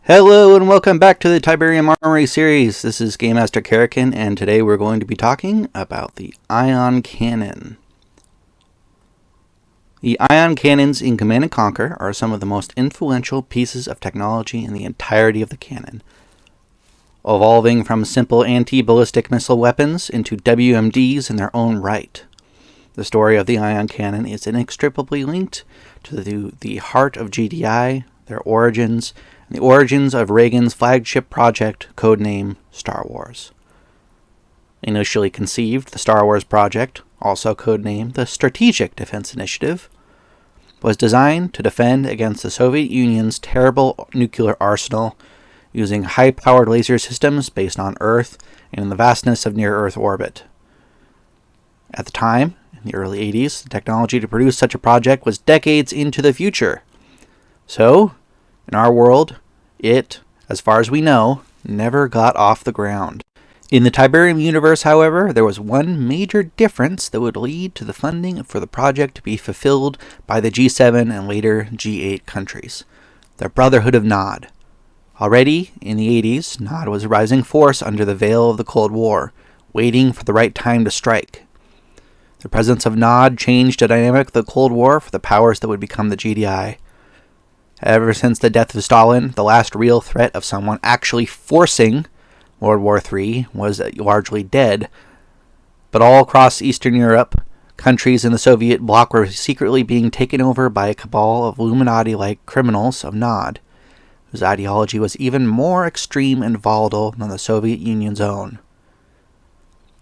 Hello and welcome back to the Tiberium Armory series. This is Game Master Karakin, and today we're going to be talking about the ion cannon. The ion cannons in Command & Conquer are some of the most influential pieces of technology in the entirety of the canon, evolving from simple anti-ballistic missile weapons into WMDs in their own right. The story of the ion cannon is inextricably linked to the heart of GDI, their origins, and the origins of Reagan's flagship project, codenamed Star Wars. Initially conceived, the Star Wars project, also codenamed the Strategic Defense Initiative, was designed to defend against the Soviet Union's terrible nuclear arsenal using high-powered laser systems based on Earth and in the vastness of near-Earth orbit. At the time, in the early 80s, the technology to produce such a project was decades into the future. So, in our world, it, as far as we know, never got off the ground. In the Tiberium universe, however, there was one major difference that would lead to the funding for the project to be fulfilled by the G7 and later G8 countries, the Brotherhood of Nod. Already, in the 80s, Nod was a rising force under the veil of the Cold War, waiting for the right time to strike. The presence of Nod changed the dynamic of the Cold War for the powers that would become the GDI. Ever since the death of Stalin, the last real threat of someone actually forcing World War III was largely dead. But all across Eastern Europe, countries in the Soviet bloc were secretly being taken over by a cabal of Illuminati-like criminals of Nod, whose ideology was even more extreme and volatile than the Soviet Union's own.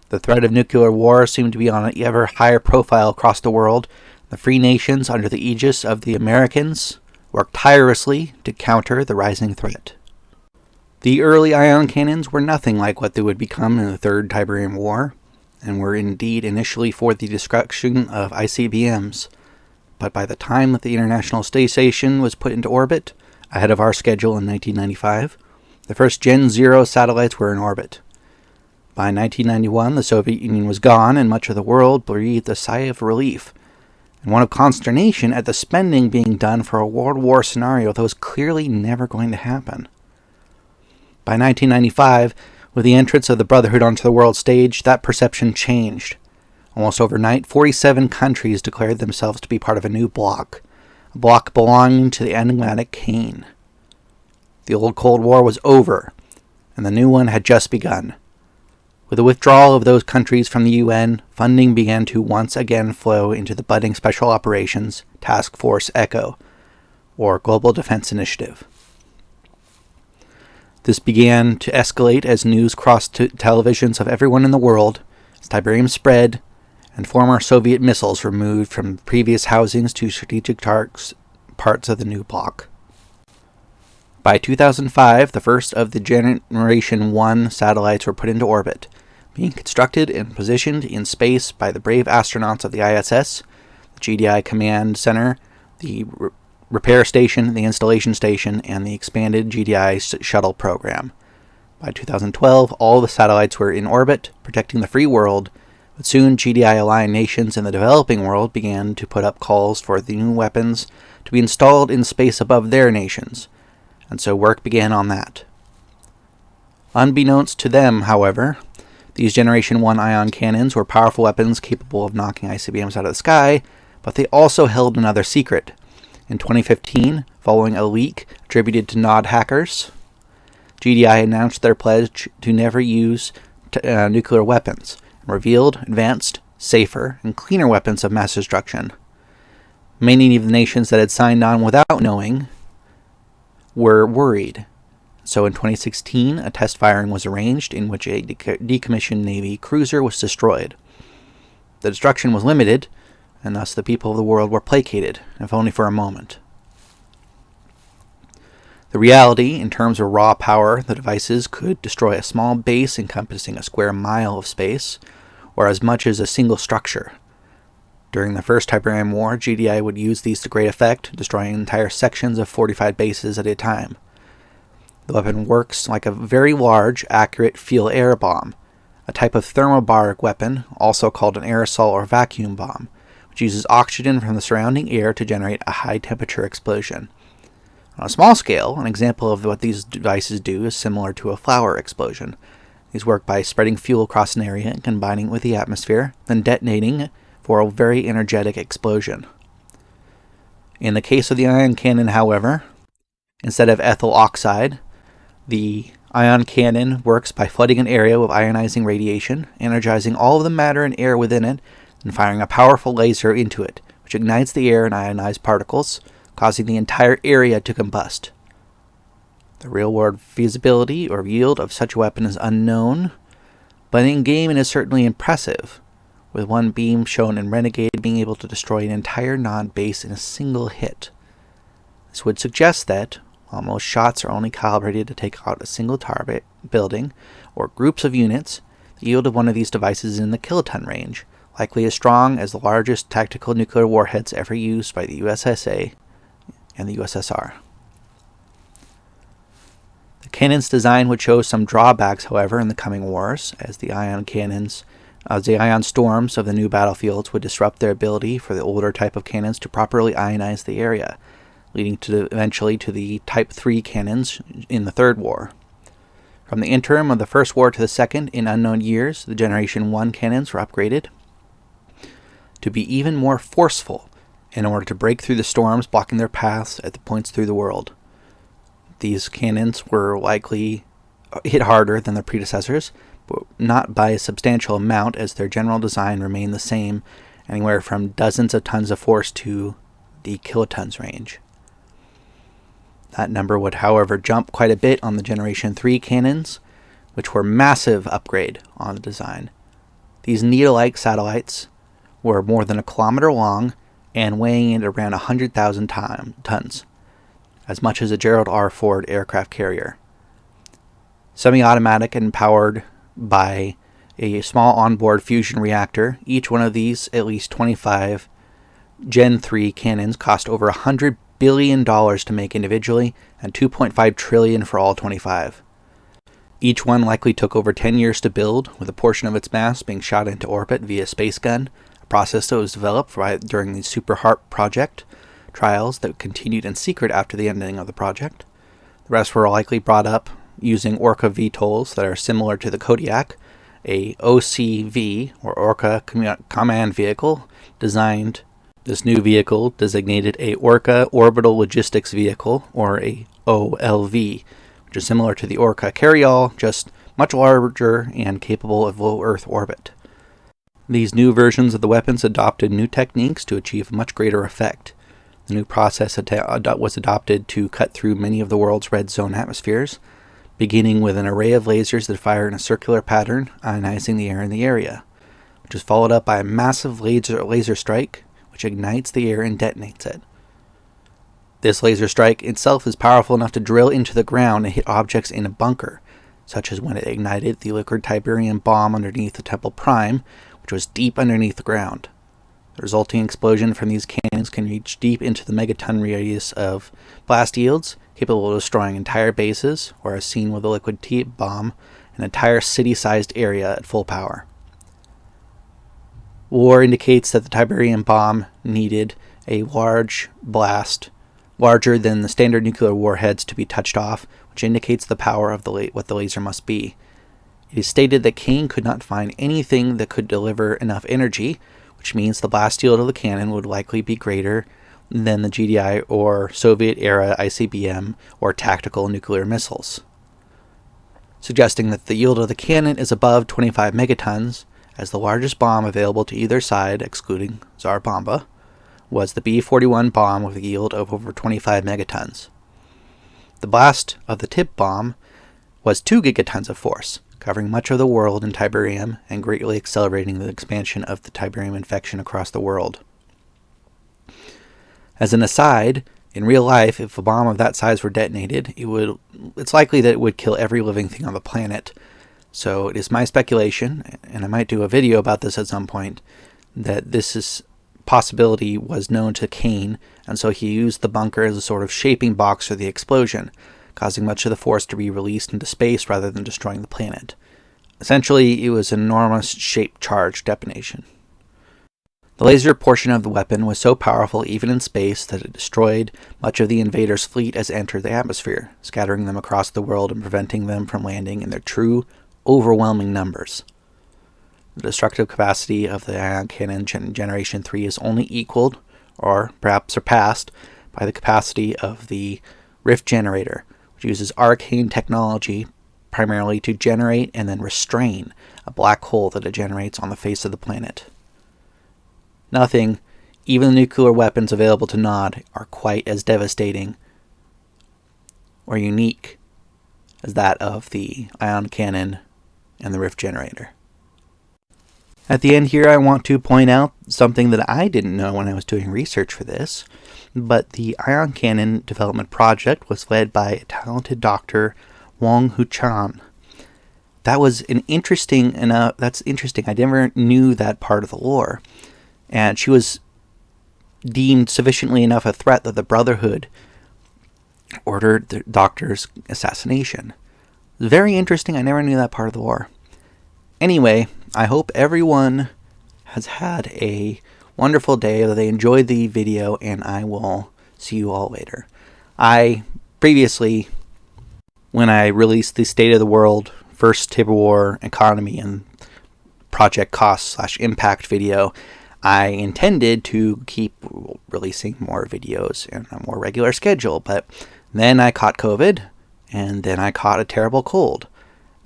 The threat of nuclear war seemed to be on an ever higher profile across the world. The free nations under the aegis of the Americans worked tirelessly to counter the rising threat. The early ion cannons were nothing like what they would become in the Third Tiberium War, and were indeed initially for the destruction of ICBMs. But by the time that the International Space Station was put into orbit, ahead of our schedule in 1995, the first Gen 0 satellites were in orbit. By 1991, the Soviet Union was gone, and much of the world breathed a sigh of relief, and one of consternation at the spending being done for a World War scenario that was clearly never going to happen. By 1995, with the entrance of the Brotherhood onto the world stage, that perception changed. Almost overnight, 47 countries declared themselves to be part of a new bloc, a bloc belonging to the enigmatic Kane. The old Cold War was over, and the new one had just begun. With the withdrawal of those countries from the UN, funding began to once again flow into the budding Special Operations Task Force ECHO, or Global Defense Initiative. This began to escalate as news crossed to televisions of everyone in the world, as Tiberium spread, and former Soviet missiles were moved from previous housings to strategic parts of the new bloc. By 2005, the first of the Generation 1 satellites were put into orbit, being constructed and positioned in space by the brave astronauts of the ISS, the GDI Command Center, the Repair Station, the Installation Station, and the expanded GDI Shuttle program. By 2012, all the satellites were in orbit, protecting the free world, but soon GDI-aligned nations in the developing world began to put up calls for the new weapons to be installed in space above their nations, and so work began on that. Unbeknownst to them, however, these Generation 1 ion cannons were powerful weapons capable of knocking ICBMs out of the sky, but they also held another secret. In 2015, following a leak attributed to Nod hackers, GDI announced their pledge to never use nuclear weapons, and revealed advanced, safer, and cleaner weapons of mass destruction. Many of the nations that had signed on without knowing were worried. So in 2016, a test firing was arranged in which a decommissioned Navy cruiser was destroyed. The destruction was limited, and thus the people of the world were placated, if only for a moment. The reality, in terms of raw power, the devices could destroy a small base encompassing a square mile of space, or as much as a single structure. During the First Tiberium War, GDI would use these to great effect, destroying entire sections of fortified bases at a time. The weapon works like a very large, accurate fuel-air bomb, a type of thermobaric weapon, also called an aerosol or vacuum bomb, which uses oxygen from the surrounding air to generate a high-temperature explosion. On a small scale, an example of what these devices do is similar to a flower explosion. These work by spreading fuel across an area and combining it with the atmosphere, then detonating for a very energetic explosion. In the case of the ion cannon, however, instead of ethyl oxide, the ion cannon works by flooding an area with ionizing radiation, energizing all of the matter and air within it, and firing a powerful laser into it, which ignites the air and ionized particles, causing the entire area to combust. The real-world feasibility or yield of such a weapon is unknown, but in-game it is certainly impressive, with one beam shown in Renegade being able to destroy an entire Nod base in a single hit. This would suggest that, while most shots are only calibrated to take out a single target, building, or groups of units, the yield of one of these devices is in the kiloton range, likely as strong as the largest tactical nuclear warheads ever used by the USSA and the USSR. The cannon's design would show some drawbacks, however, in the coming wars, as the ion storms of the new battlefields would disrupt their ability for the older type of cannons to properly ionize the area, leading eventually to the Type 3 cannons in the Third War. From the interim of the First War to the Second, in unknown years, the Generation 1 cannons were upgraded to be even more forceful in order to break through the storms blocking their paths at the points through the world. These cannons were likely hit harder than their predecessors, but not by a substantial amount, as their general design remained the same, anywhere from dozens of tons of force to the kilotons range. That number would, however, jump quite a bit on the Generation 3 cannons, which were a massive upgrade on the design. These needle-like satellites were more than a kilometer long and weighing in around 100,000 tons, as much as a Gerald R. Ford aircraft carrier. Semi-automatic and powered by a small onboard fusion reactor, each one of these, at least 25 Gen 3 cannons, cost over $100 billion to make individually and $2.5 trillion for all 25. Each one likely took over 10 years to build, with a portion of its mass being shot into orbit via space gun, a process that was developed during the Super HARP project trials that continued in secret after the ending of the project. The rest were likely brought up using Orca VTOLs that are similar to the Kodiak, a OCV, or Orca Command Vehicle, designed. This new vehicle, designated a Orca Orbital Logistics Vehicle, or a OLV, which is similar to the Orca Carryall, just much larger and capable of low Earth orbit. These new versions of the weapons adopted new techniques to achieve much greater effect. The new process was adopted to cut through many of the world's red zone atmospheres, beginning with an array of lasers that fire in a circular pattern, ionizing the air in the area, which is followed up by a massive laser strike, which ignites the air and detonates it. This laser strike itself is powerful enough to drill into the ground and hit objects in a bunker, such as when it ignited the liquid Tiberium bomb underneath the Temple Prime, which was deep underneath the ground. The resulting explosion from these cannons can reach deep into the megaton radius of blast yields, capable of destroying entire bases, or as seen with the liquid bomb, an entire city-sized area at full power. War indicates that the Tiberium bomb needed a large blast, larger than the standard nuclear warheads, to be touched off, which indicates the power of what the laser must be. It is stated that Kane could not find anything that could deliver enough energy, which means the blast yield of the cannon would likely be greater than the GDI or Soviet-era ICBM or tactical nuclear missiles, suggesting that the yield of the cannon is above 25 megatons, as the largest bomb available to either side, excluding Tsar Bomba, was the B-41 bomb with a yield of over 25 megatons. The blast of the tip bomb was 2 gigatons of force, covering much of the world in Tiberium and greatly accelerating the expansion of the Tiberium infection across the world. As an aside, in real life, if a bomb of that size were detonated, it's likely that it would kill every living thing on the planet. So it is my speculation, and I might do a video about this at some point, that this possibility was known to Kane, and so he used the bunker as a sort of shaping box for the explosion, causing much of the force to be released into space rather than destroying the planet. Essentially, it was an enormous shape-charge detonation. The laser portion of the weapon was so powerful even in space that it destroyed much of the invaders' fleet as it entered the atmosphere, scattering them across the world and preventing them from landing in their true, overwhelming numbers. The destructive capacity of the ion cannon Generation 3 is only equaled, or perhaps surpassed, by the capacity of the Rift Generator, which uses arcane technology primarily to generate and then restrain a black hole that it generates on the face of the planet. Nothing, even the nuclear weapons available to Nod, are quite as devastating or unique as that of the ion cannon and the Rift Generator. At the end here, I want to point out something that I didn't know when I was doing research for this, but the ion cannon development project was led by a talented Dr. Wong Hu Chan. That's interesting. I never knew that part of the lore. And she was deemed sufficiently enough a threat that the Brotherhood ordered the doctor's assassination. Very interesting. I never knew that part of the lore. Anyway, I hope everyone has had a wonderful day, that they enjoyed the video, and I will see you all later. I previously, when I released the State of the World, First Table War Economy and Project Cost/Impact video, I intended to keep releasing more videos in a more regular schedule, but then I caught COVID, and then I caught a terrible cold,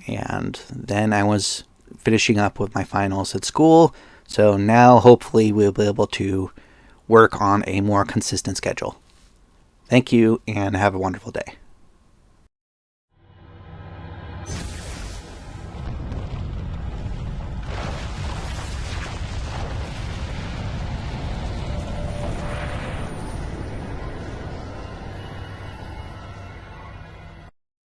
and then I was finishing up with my finals at school, so now hopefully we'll be able to work on a more consistent schedule. Thank you, and have a wonderful day.